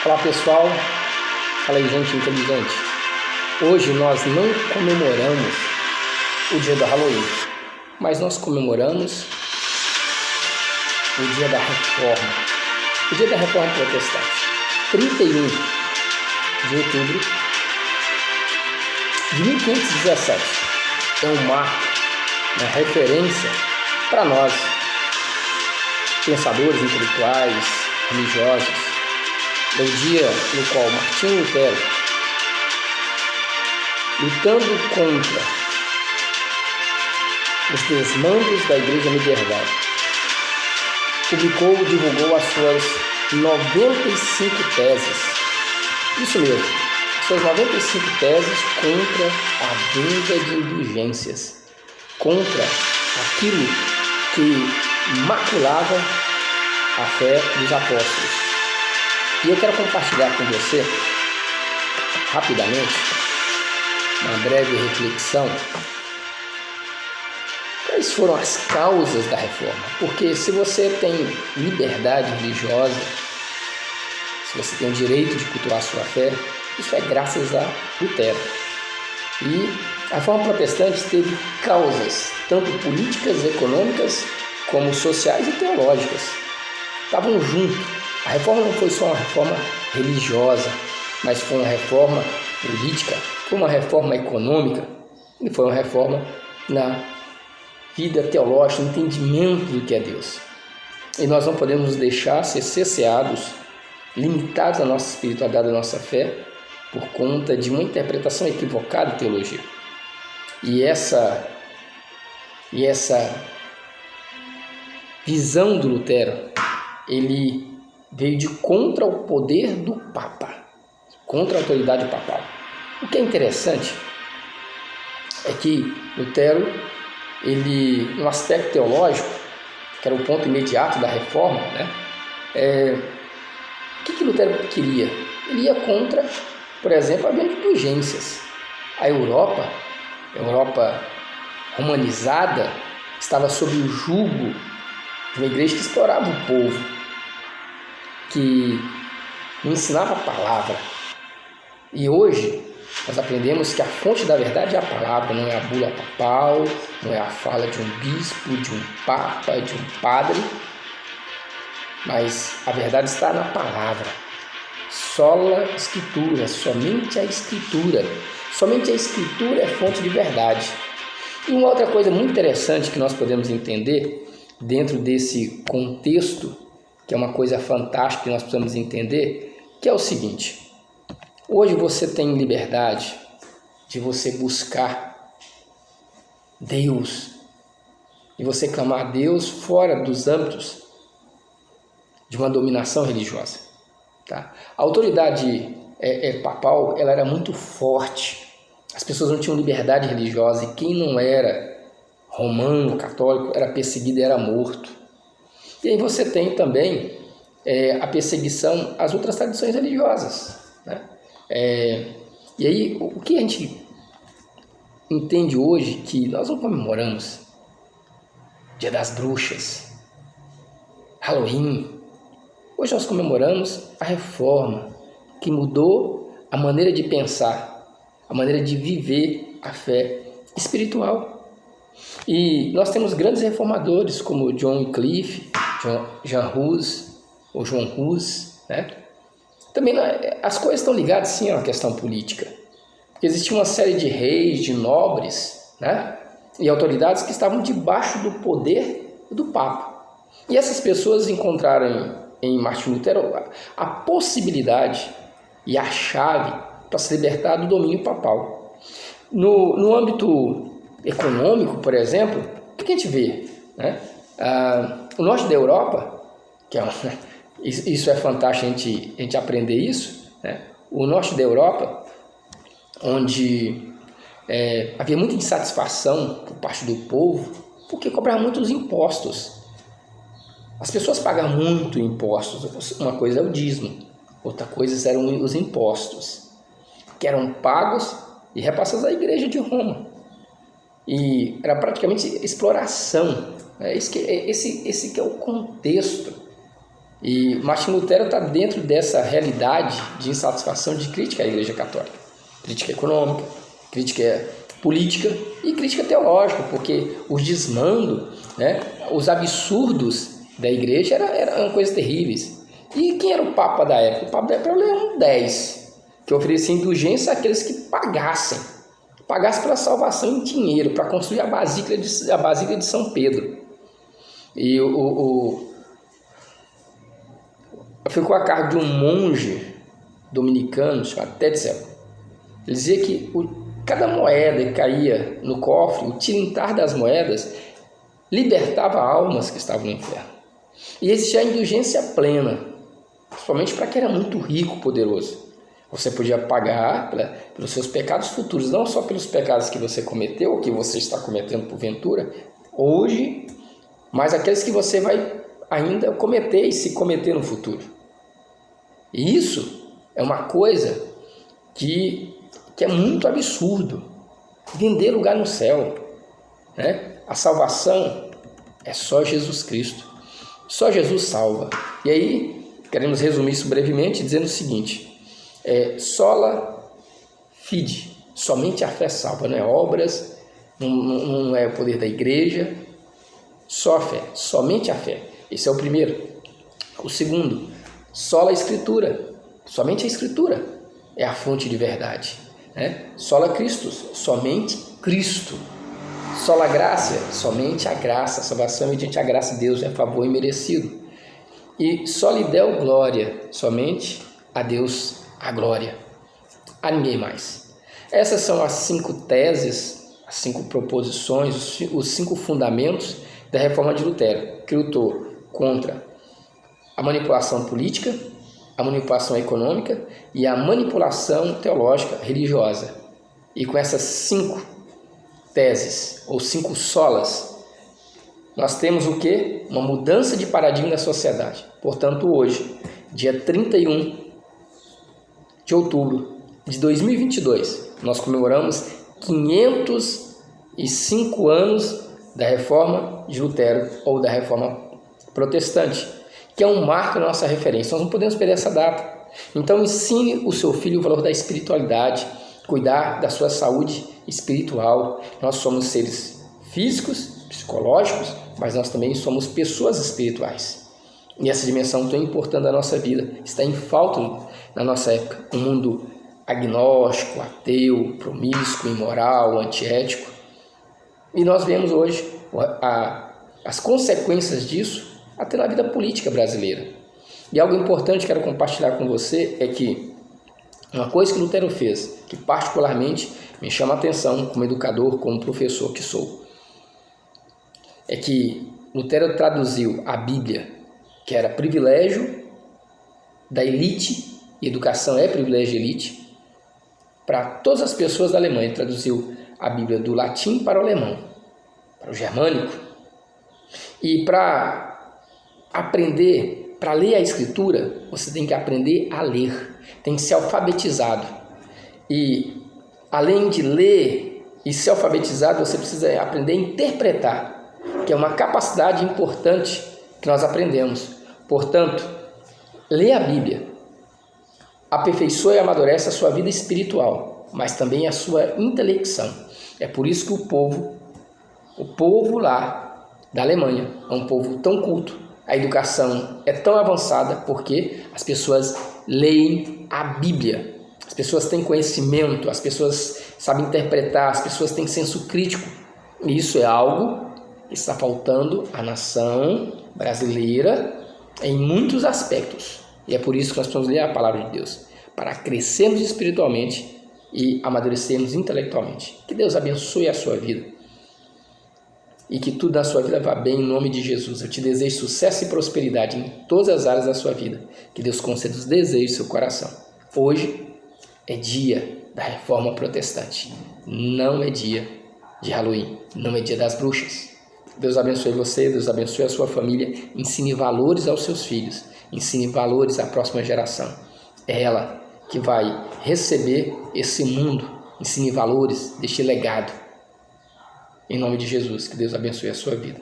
Olá pessoal, fala aí gente inteligente. Hoje nós não comemoramos o dia do Halloween, mas nós comemoramos o dia da Reforma, o dia da Reforma Protestante, 31 de outubro de 1517. É um marco, uma referência para nós, pensadores intelectuais, religiosos. É o dia no qual Martinho Lutero, lutando contra os desmandos da Igreja Medieval, divulgou as suas 95 teses. Isso mesmo, as suas 95 teses contra a venda de indulgências, contra aquilo que maculava a fé dos apóstolos. E eu quero compartilhar com você, rapidamente, uma breve reflexão, quais foram as causas da reforma. Porque se você tem liberdade religiosa, se você tem o direito de cultuar a sua fé, isso é graças a Lutero. E a reforma protestante teve causas, tanto políticas, econômicas, como sociais e teológicas. Estavam juntos. A reforma não foi só uma reforma religiosa, mas foi uma reforma política, foi uma reforma econômica e foi uma reforma na vida teológica, no entendimento do que é Deus. E nós não podemos nos deixar ser cerceados, limitados à nossa espiritualidade, à nossa fé, por conta de uma interpretação equivocada de teologia. E essa visão do Lutero, ele veio de contra o poder do Papa, contra a autoridade papal. O que é interessante é que Lutero, ele, no aspecto teológico, que era o ponto imediato da reforma, o que Lutero queria? Ele ia contra, por exemplo, a venda de indulgências. A Europa romanizada, estava sob o jugo de uma igreja que explorava o povo, que ensinava a palavra. E hoje nós aprendemos que a fonte da verdade é a palavra, não é a bula papal, não é a fala de um bispo, de um papa, de um padre, mas a verdade está na palavra. Sola Escritura, somente a Escritura. Somente a Escritura é fonte de verdade. E uma outra coisa muito interessante que nós podemos entender dentro desse contexto, que é uma coisa fantástica que nós precisamos entender, que é o seguinte: hoje você tem liberdade de você buscar Deus, e você clamar a Deus fora dos âmbitos de uma dominação religiosa. Tá? A autoridade papal, ela era muito forte, as pessoas não tinham liberdade religiosa, e quem não era romano, católico, era perseguido e era morto. E aí você tem também a perseguição às outras tradições religiosas, né? E aí o que a gente entende hoje, que nós não comemoramos Dia das Bruxas, Halloween. Hoje nós comemoramos a reforma, que mudou a maneira de pensar, a maneira de viver a fé espiritual. E nós temos grandes reformadores como John Wycliffe, João Hus, né? Também as coisas estão ligadas sim a uma questão política, porque existia uma série de reis, de nobres, né? E autoridades que estavam debaixo do poder do Papa. E essas pessoas encontraram em Martinho Lutero a possibilidade e a chave para se libertar do domínio papal. No âmbito econômico, por exemplo, o que a gente vê, né? O norte da Europa, isso é fantástico a gente aprender isso, né? O norte da Europa, onde havia muita insatisfação por parte do povo, porque cobrava muitos impostos. As pessoas pagam muito impostos. Uma coisa é o dízimo, outra coisa eram os impostos, que eram pagos e repassados à Igreja de Roma. E era praticamente exploração. Esse que é o contexto E Martim Lutero está dentro dessa realidade de insatisfação, de crítica à Igreja Católica. Crítica econômica, crítica política e crítica teológica, porque os desmandos, né, os absurdos da Igreja eram coisas terríveis. E quem era o Papa da época? O Papa da época era Leão X, que oferecia indulgência àqueles que pagassem pela salvação em dinheiro, para construir a Basílica de São Pedro. E ficou a cargo de um monge dominicano chamado Tetzel. Ele dizia que cada moeda que caía no cofre, o tilintar das moedas, libertava almas que estavam no inferno. E existia a indulgência plena, principalmente para quem era muito rico, poderoso. Você podia pagar pelos seus pecados futuros, não só pelos pecados que você cometeu, ou que você está cometendo porventura, hoje, mas aqueles que você vai ainda cometer e se cometer no futuro. E isso é uma coisa que é muito absurdo. Vender lugar no céu, né? A salvação é só Jesus Cristo. Só Jesus salva. E aí, queremos resumir isso brevemente dizendo o seguinte: sola fide, somente a fé salva, não é obras, não é o poder da igreja, só a fé, somente a fé. Esse é o primeiro. O segundo, sola escritura, somente a escritura é a fonte de verdade, né? Sola Christus, somente Cristo. Sola graça, somente a graça, a salvação mediante a graça de Deus é favor imerecido. E soli Deo glória, somente a Deus a glória, a ninguém mais. Essas são as 5 teses, as 5 proposições, os 5 fundamentos da reforma de Lutero, que lutou contra a manipulação política, a manipulação econômica e a manipulação teológica religiosa. E com essas 5 teses, ou 5 solas, nós temos o quê? Uma mudança de paradigma da sociedade. Portanto, hoje, dia 31 de outubro de 2022, nós comemoramos 505 anos da reforma de Lutero, ou da reforma protestante, que é um marco na nossa referência. Nós não podemos perder essa data. Então, ensine o seu filho o valor da espiritualidade, cuidar da sua saúde espiritual. Nós somos seres físicos, psicológicos, mas nós também somos pessoas espirituais. E essa dimensão tão importante da nossa vida está em falta na nossa época. Um mundo agnóstico, ateu, promíscuo, imoral, antiético. E nós vemos hoje as consequências disso até na vida política brasileira. E algo importante que quero compartilhar com você é que uma coisa que Lutero fez, que particularmente me chama a atenção como educador, como professor que sou, é que Lutero traduziu a Bíblia, que era privilégio da elite, e educação é privilégio de elite, para todas as pessoas da Alemanha. Ele traduziu a Bíblia do latim para o alemão, para o germânico. E para aprender, para ler a Escritura, você tem que aprender a ler, tem que ser alfabetizado. E além de ler e ser alfabetizado, você precisa aprender a interpretar, que é uma capacidade importante que nós aprendemos. Portanto, lê a Bíblia, aperfeiçoa e amadurece a sua vida espiritual, mas também a sua intelecção. É por isso que o povo lá da Alemanha é um povo tão culto, a educação é tão avançada, porque as pessoas leem a Bíblia, as pessoas têm conhecimento, as pessoas sabem interpretar, as pessoas têm senso crítico. E isso é algo que está faltando à nação brasileira em muitos aspectos. E é por isso que nós precisamos ler a palavra de Deus, para crescermos espiritualmente e amadurecermos intelectualmente. Que Deus abençoe a sua vida e que tudo na sua vida vá bem em nome de Jesus. Eu te desejo sucesso e prosperidade em todas as áreas da sua vida. Que Deus conceda os desejos do seu coração. Hoje é dia da reforma protestante, não é dia de Halloween, não é dia das bruxas. Deus abençoe você, Deus abençoe a sua família. Ensine valores aos seus filhos, ensine valores à próxima geração. É ela que vai receber esse mundo. Ensine valores, deixe legado. Em nome de Jesus, que Deus abençoe a sua vida.